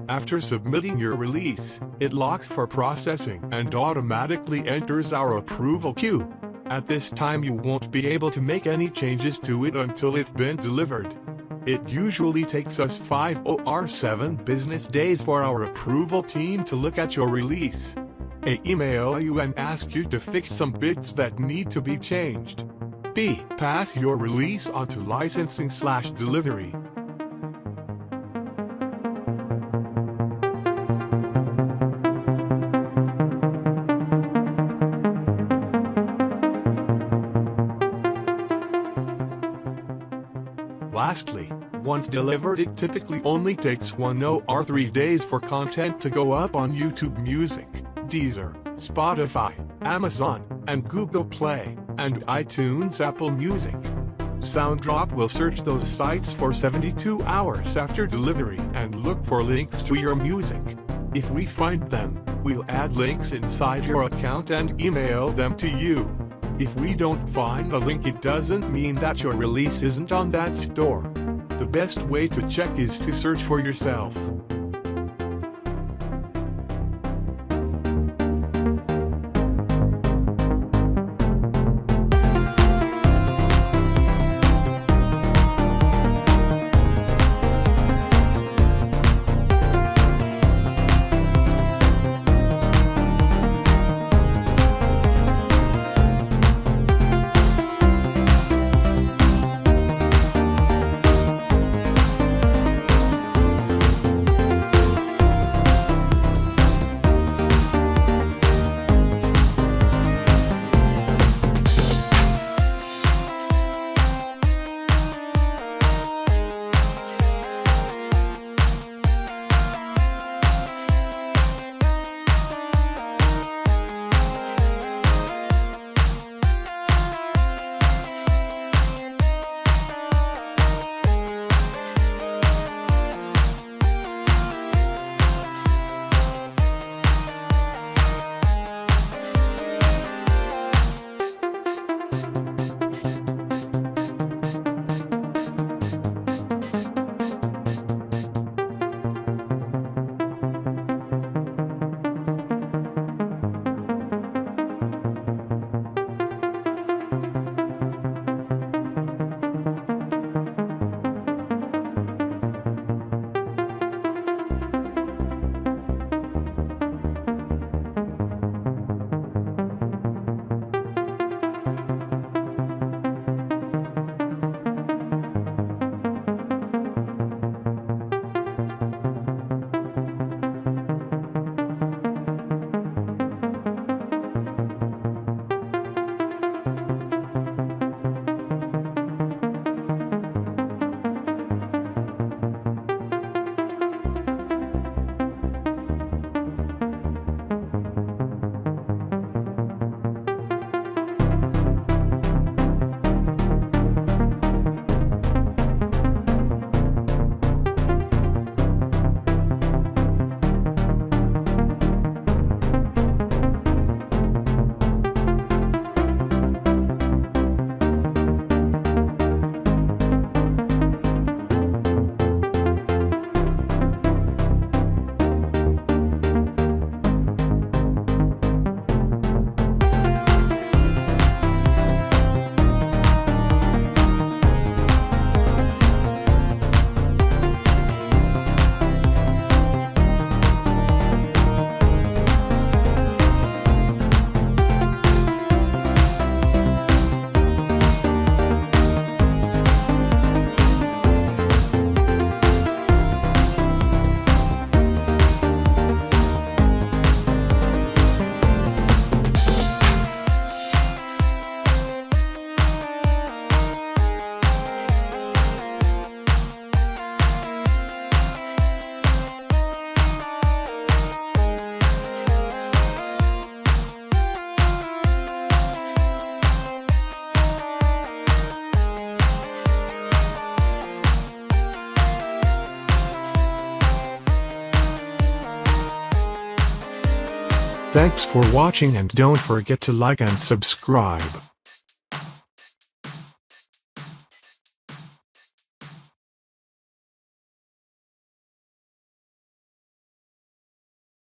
After submitting your release, it locks for processing and automatically enters our approval queue. At this time you won't be able to make any changes to it until it's been delivered. It usually takes us 5 or 7 business days for our approval team to look at your release. They email you and ask you to fix some bits that need to be changed. B. Pass your release on to licensing/delivery. Lastly, once delivered, it typically only takes 1 or 3 days for content to go up on YouTube Music, Deezer, Spotify, Amazon, and Google Play, and iTunes, Apple Music. SOUNDDROP will search those sites for 72 hours after delivery and look for links to your music. If we find them, we'll add links inside your account and email them to you. If we don't find a link, it doesn't mean that your release isn't on that store. The best way to check is to search for yourself. Thanks for watching and don't forget to like and subscribe.